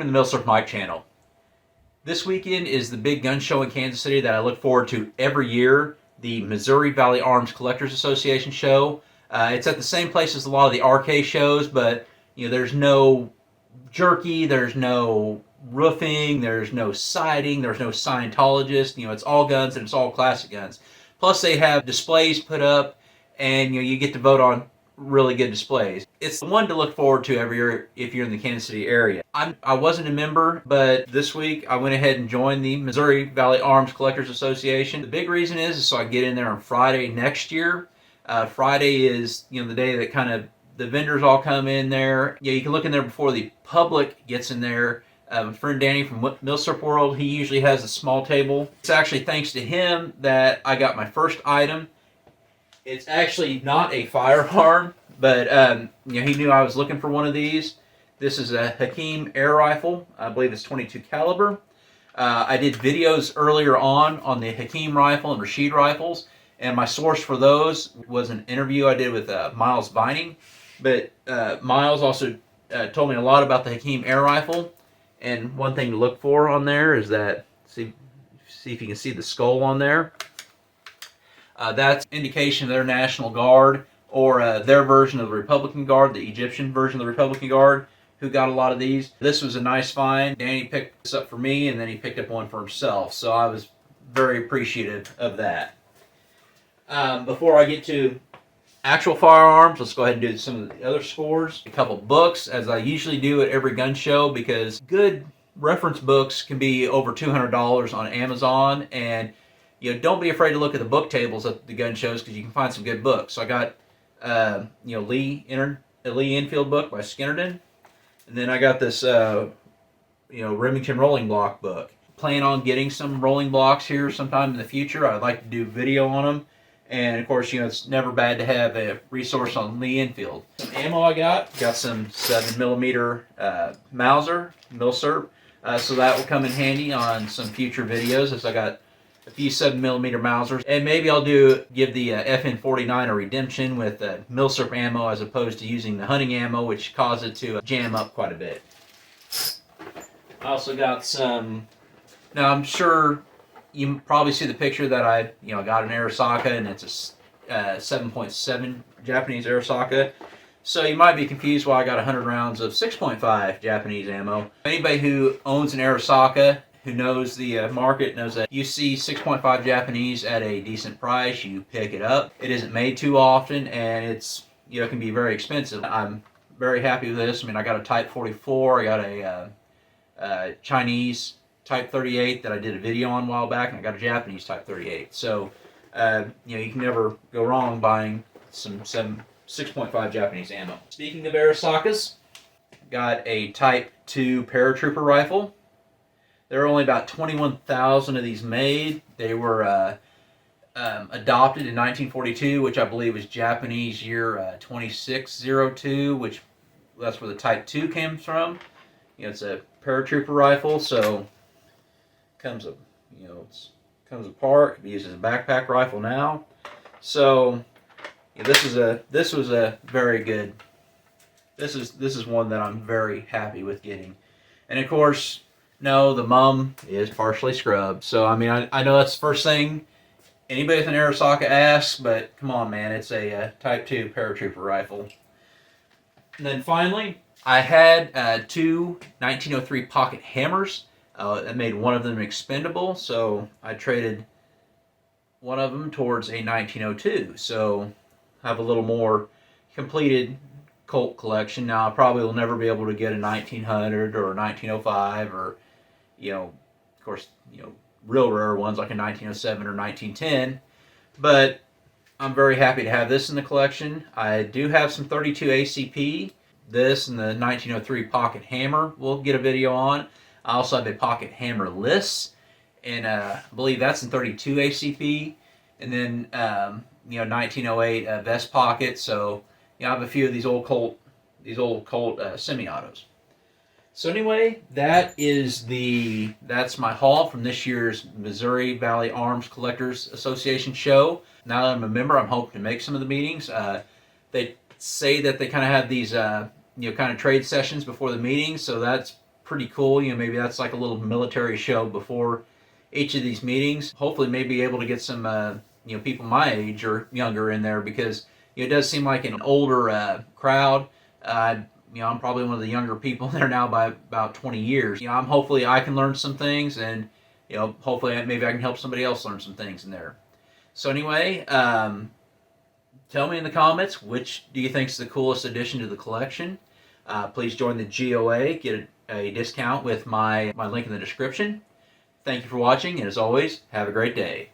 Welcome to the Millsurf Mike channel. This weekend is the big gun show in Kansas City that I look forward to every year, the Missouri Valley Arms Collectors Association show. It's at the same place as a lot of the RK shows, but there's no jerky, there's no roofing, there's no siding, there's no Scientologist. It's all guns and it's all classic guns. Plus they have displays put up, and you get to vote on really good displays. It's the one to look forward to every year if you're in the Kansas City area. I wasn't a member, but this week I went ahead and joined the Missouri Valley Arms Collectors Association. The big reason is so I get in there on Friday next year. Friday is the day that kind of the vendors all come in there. You can look in there before the public gets in there. My friend Danny from Millsurf World, he usually has a small table. It's actually thanks to him that I got my first item. It's actually not a firearm, but he knew I was looking for one of these. This is a Hakim air rifle. I believe it's 22 caliber. I did videos earlier on the Hakim rifle and Rashid rifles, and my source for those was an interview I did with Miles Vining. But Miles also told me a lot about the Hakim air rifle, and one thing to look for on there is that, see if you can see the skull on there. That's indication of their National Guard, or their version of the Republican Guard, the Egyptian version of the Republican Guard, who got a lot of these. This was a nice find. Danny picked this up for me, and then he picked up one for himself, so I was very appreciative of that. Before I get to actual firearms, let's go ahead and do some of the other scores. A couple books, as I usually do at every gun show, because good reference books can be over $200 on Amazon, and don't be afraid to look at the book tables at the gun shows, because you can find some good books. So I got Lee Enfield book by Skinnerton, and then I got this Remington rolling block book. Plan on getting some rolling blocks here sometime in the future. I'd like to do video on them, and of course it's never bad to have a resource on Lee Enfield. Some ammo I got some 7mm Mauser Millsurf, so that will come in handy on some future videos, as I got a few 7mm Mausers, and maybe I'll give the FN49 a redemption with Millsurf ammo as opposed to using the hunting ammo, which caused it to jam up quite a bit. I also got some. Now I'm sure you probably see the picture that I got an Arisaka, and it's a 7.7 Japanese Arisaka. So you might be confused why I got 100 rounds of 6.5 Japanese ammo. Anybody who owns an Arisaka, who knows the market, knows that you see 6.5 Japanese at a decent price, you pick it up. It isn't made too often, and it's can be very expensive. I'm very happy with this. I mean, I got a Type 44, I got a Chinese Type 38 that I did a video on a while back, and I got a Japanese Type 38. So you can never go wrong buying some 6.5 Japanese ammo. Speaking of Arisakas, got a Type 2 paratrooper rifle. There are only about 21,000 of these made. They were adopted in 1942, which I believe was Japanese year 2602, which that's where the Type 2 came from. It's a paratrooper rifle, so comes apart. Can be used as a backpack rifle now. So this was a very good. This is one that I'm very happy with getting, and of course. No, the mum is partially scrubbed. So, I mean, I know that's the first thing anybody with an Arisaka asks, but come on, man, it's a Type 2 paratrooper rifle. And then finally, I had two 1903 pocket hammers. I made one of them expendable, so I traded one of them towards a 1902. So, I have a little more completed Colt collection. Now, I probably will never be able to get a 1900 or a 1905 or of course, real rare ones like a 1907 or 1910, but I'm very happy to have this in the collection. I do have some 32 ACP. This and the 1903 pocket hammer we'll get a video on. I also have a pocket hammer-less, and I believe that's in 32 ACP, and then 1908 vest pocket. So I have a few of these old Colt semi-autos. So anyway, that's my haul from this year's Missouri Valley Arms Collectors Association show. Now that I'm a member, I'm hoping to make some of the meetings. They say that they kind of have these, kind of trade sessions before the meetings, so that's pretty cool. Maybe that's like a little military show before each of these meetings. Hopefully, maybe able to get some people my age or younger in there, because it does seem like an older crowd. I'm probably one of the younger people there now by about 20 years. I'm hopefully I can learn some things, and hopefully maybe I can help somebody else learn some things in there. So anyway, tell me in the comments, which do you think is the coolest addition to the collection. Please join the GOA, get a discount with my link in the description. Thank you for watching, and as always, have a great day.